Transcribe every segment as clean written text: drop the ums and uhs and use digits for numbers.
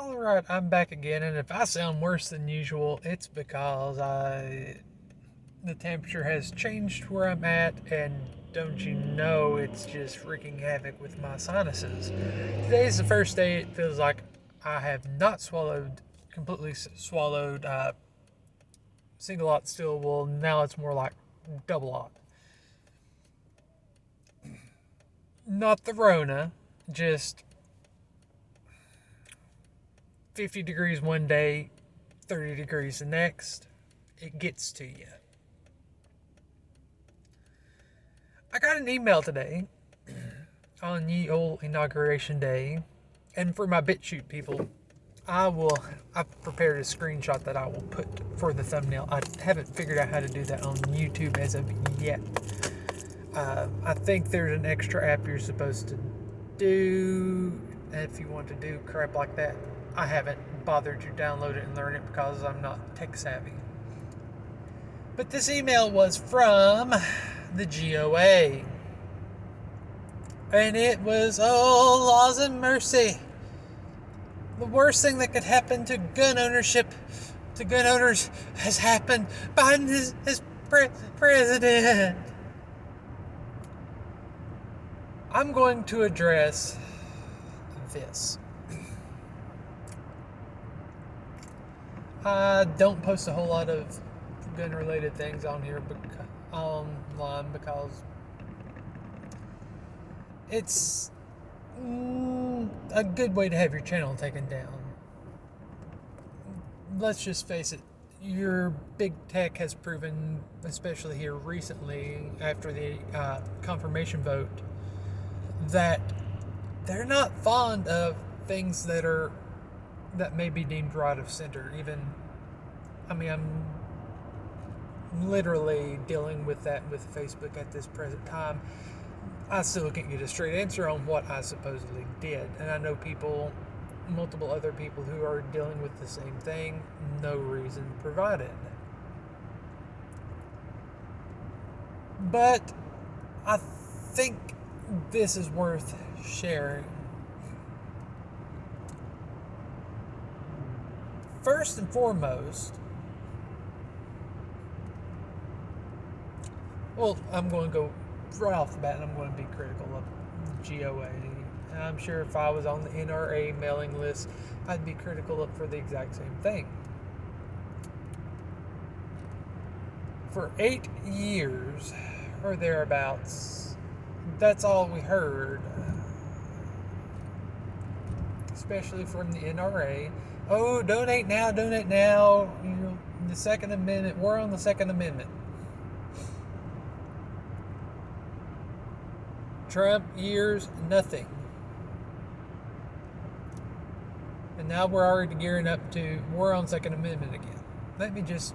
Alright, I'm back again, and if I sound worse than usual, it's because the temperature has changed where I'm at, and don't you know it's just wreaking havoc with my sinuses. Today is the first day it feels like I have not completely swallowed single aught still. Well, now it's more like double aught. Not the Rona, just 50 degrees one day, 30 degrees the next. It gets to you. I got an email today on ye old inauguration day, and for my BitChute people, I've prepared a screenshot that I will put for the thumbnail. I haven't figured out how to do that on YouTube as of yet. I think there's an extra app you're supposed to do if you want to do crap like that. I haven't bothered to download it and learn it because I'm not tech savvy. But this email was from the GOA. And it was, oh, laws and mercy. The worst thing that could happen to gun ownership, to gun owners, has happened. Biden is president. I'm going to address this. I don't post a whole lot of gun-related things on here online because it's a good way to have your channel taken down. Let's just face it, your big tech has proven, especially here recently after the confirmation vote, that they're not fond of things that may be deemed right of center. I'm literally dealing with that with Facebook at this present time. I still can't get a straight answer on what I supposedly did, and I know multiple other people who are dealing with the same thing. No reason provided. But I think this is worth sharing. First and foremost, well, I'm going to go right off the bat, and I'm going to be critical of GOA. I'm sure if I was on the NRA mailing list, I'd be critical of for the exact same thing. For 8 years or thereabouts, that's all we heard, especially from the NRA. Oh, donate now, donate now. The Second Amendment, we're on the Second Amendment. Trump years, nothing. And now we're already gearing up to, we're on Second Amendment again. Let me just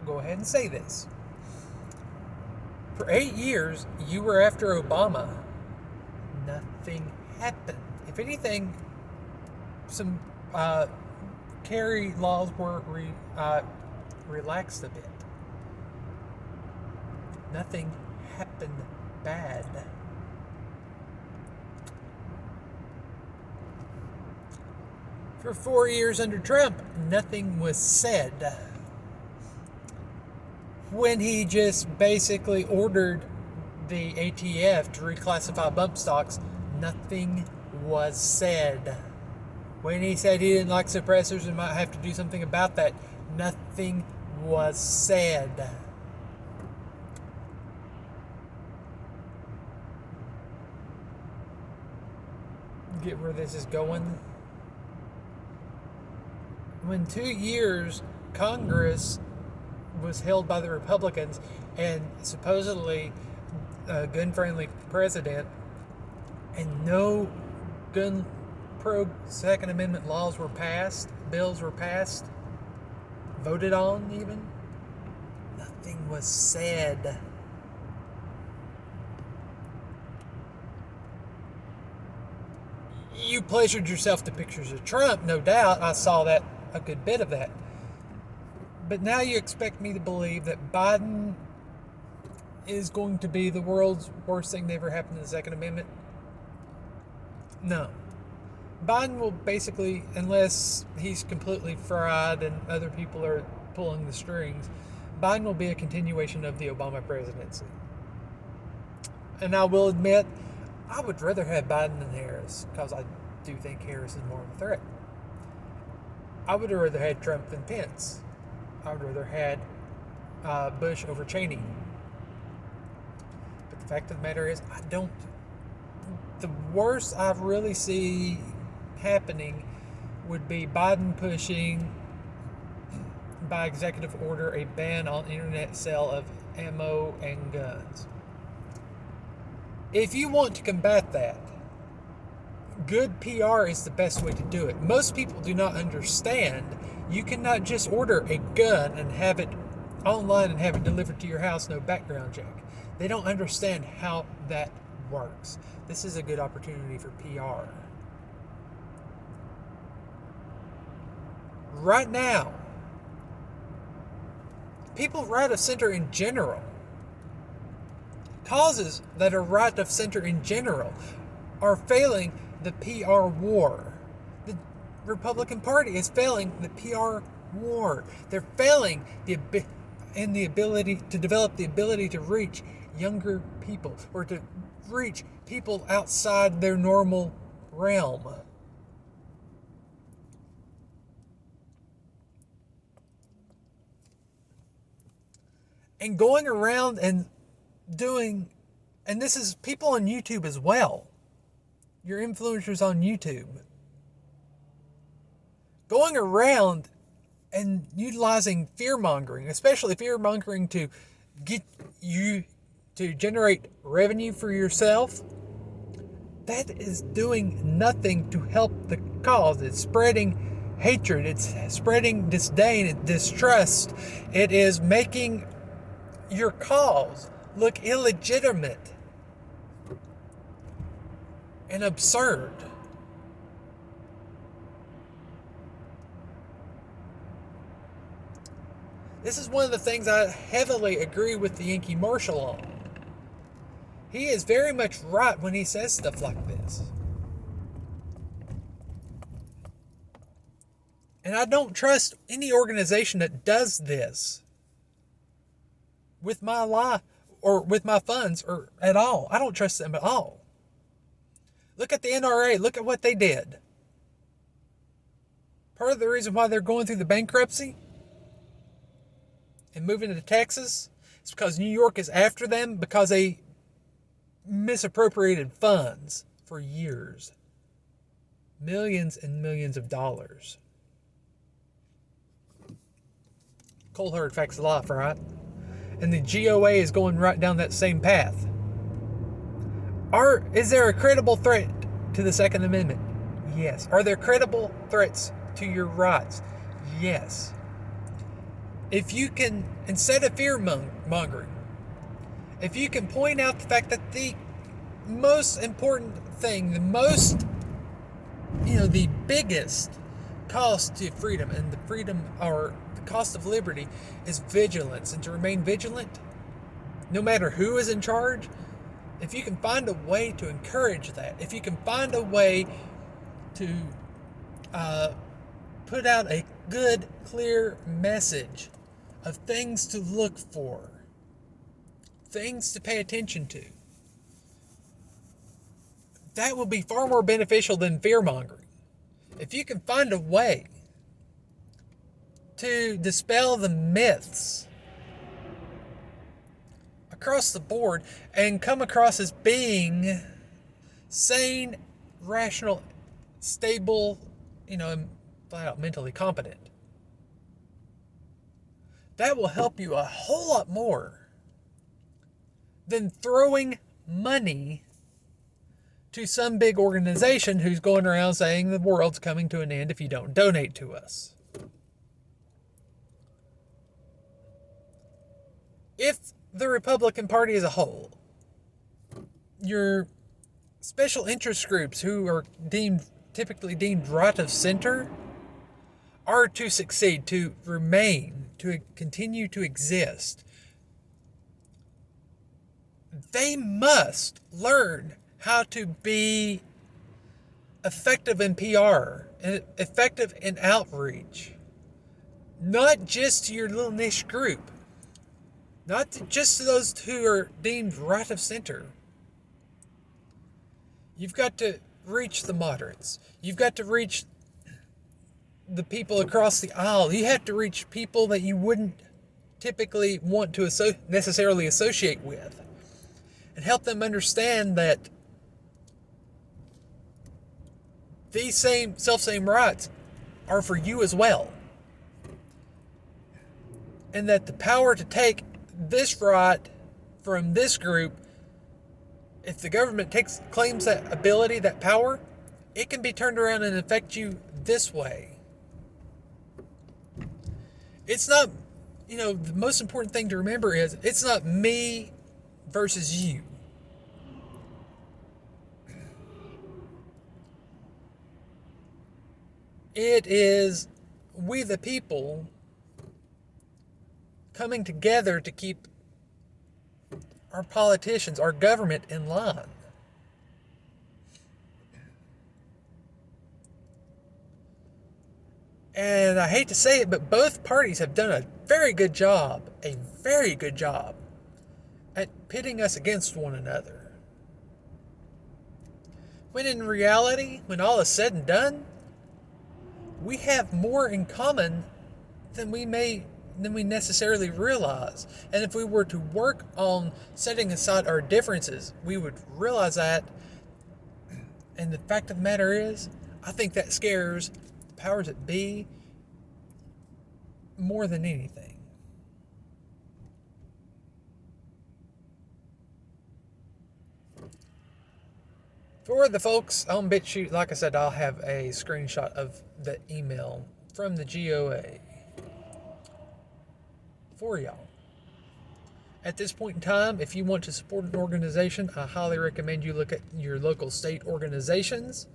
go ahead and say this. For 8 years, you were after Obama. Nothing happened. If anything, some carry laws were relaxed a bit. Nothing happened bad. For 4 years under Trump, nothing was said. When he just basically ordered the ATF to reclassify bump stocks, nothing was said. When he said he didn't like suppressors and might have to do something about that, nothing was said. Get where this is going? When 2 years Congress was held by the Republicans and supposedly a gun-friendly president, and no gun pro Second Amendment laws were passed, bills were passed, voted on even, nothing was said. You pleasured yourself to pictures of Trump, no doubt. I saw that, a good bit of that. But now you expect me to believe that Biden is going to be the world's worst thing that ever happened to the Second Amendment? No. Biden will basically, unless he's completely fried and other people are pulling the strings, Biden will be a continuation of the Obama presidency. And I will admit, I would rather have Biden than Harris, because I do think Harris is more of a threat. I would have rather had Trump than Pence. I would rather had Bush over Cheney. But the fact of the matter is, I don't. The worst I really see happening would be Biden pushing, by executive order, a ban on internet sale of ammo and guns. If you want to combat that, good PR is the best way to do it. Most people do not understand you cannot just order a gun and have it online and have it delivered to your house, no background check. They don't understand how that works. This is a good opportunity for PR. Right now, people right of center in general, causes that are right of center in general, are failing the PR war. The Republican Party is failing the PR war. They're failing the ability to develop the ability to reach younger people, or to reach people outside their normal realm. And going around and doing, and this is people on YouTube as well, your influencers on YouTube, going around and utilizing fear-mongering, especially fear-mongering to get you to generate revenue for yourself, that is doing nothing to help the cause. It's spreading hatred, it's spreading disdain and distrust. It is making your cause look illegitimate and absurd. This is one of the things I heavily agree with the Yankee Marshal on. He is very much right when he says stuff like this. And I don't trust any organization that does this with my life or with my funds or at all. I don't trust them at all. Look at the NRA. Look at what they did. Part of the reason why they're going through the bankruptcy and moving to Texas is because New York is after them because they misappropriated funds for years. Millions and millions of dollars. Cold hard facts of life, right? And the GOA is going right down that same path. Is there a credible threat to the Second Amendment? Yes. Are there credible threats to your rights? Yes. If you can, instead of fear-mongering, if you can point out the fact that the most important thing, the biggest cost to freedom and the freedom or the cost of liberty is vigilance, and to remain vigilant, no matter who is in charge, if you can find a way to encourage that, if you can find a way to put out a good, clear message of things to look for, things to pay attention to, that will be far more beneficial than fear-mongering. If you can find a way to dispel the myths across the board and come across as being sane, rational, stable, and flat out mentally competent, that will help you a whole lot more than throwing money to some big organization who's going around saying the world's coming to an end if you don't donate to us. If the Republican Party as a whole, your special interest groups who are typically deemed right of center, are to succeed, to remain, to continue to exist, they must learn how to be effective in PR and effective in outreach. Not just to your little niche group. Not just to those who are deemed right of center. You've got to reach the moderates. You've got to reach the people across the aisle. You have to reach people that you wouldn't typically want to necessarily associate with. And help them understand that these same rights are for you as well. And that the power to take this right from this group, if the government claims that ability, that power, it can be turned around and affect you this way. It's not, the most important thing to remember is it's not me versus you. It is we the people coming together to keep our politicians, our government in line. And I hate to say it, but both parties have done a very good job at pitting us against one another. When in reality, when all is said and done, we have more in common than we necessarily realize. And if we were to work on setting aside our differences, we would realize that. And the fact of the matter is, I think that scares the powers that be more than anything. For the folks on BitChute, like I said, I'll have a screenshot of the email from the GOA for y'all. At this point in time, if you want to support an organization, I highly recommend you look at your local state organizations.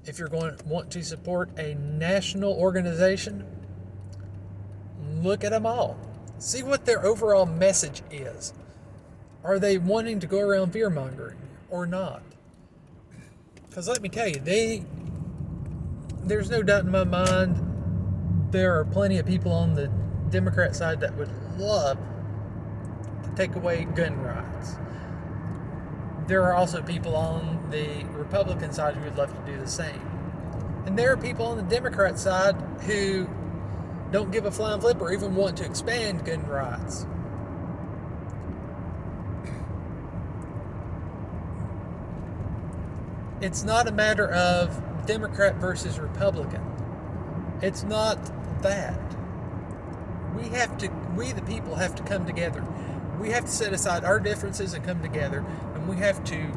If you're going to want to support a national organization, look at them all. See what their overall message is. Are they wanting to go around fear-mongering or not? Because let me tell you, there's no doubt in my mind there are plenty of people on the Democrat side that would love to take away gun rights. There are also people on the Republican side who would love to do the same. And there are people on the Democrat side who don't give a flying flip or even want to expand gun rights. It's not a matter of Democrat versus Republican. It's not that. We the people have to come together. We have to set aside our differences and come together, and we have to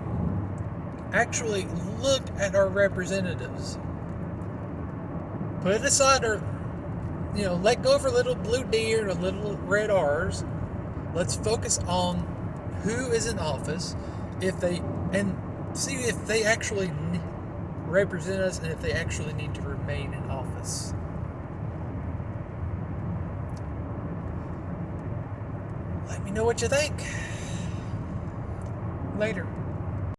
actually look at our representatives. Put aside let go of our little blue deer and our little red R's. Let's focus on who is in office, and see if they actually represent us and if they actually need to remain in office. Let me know what you think. Later.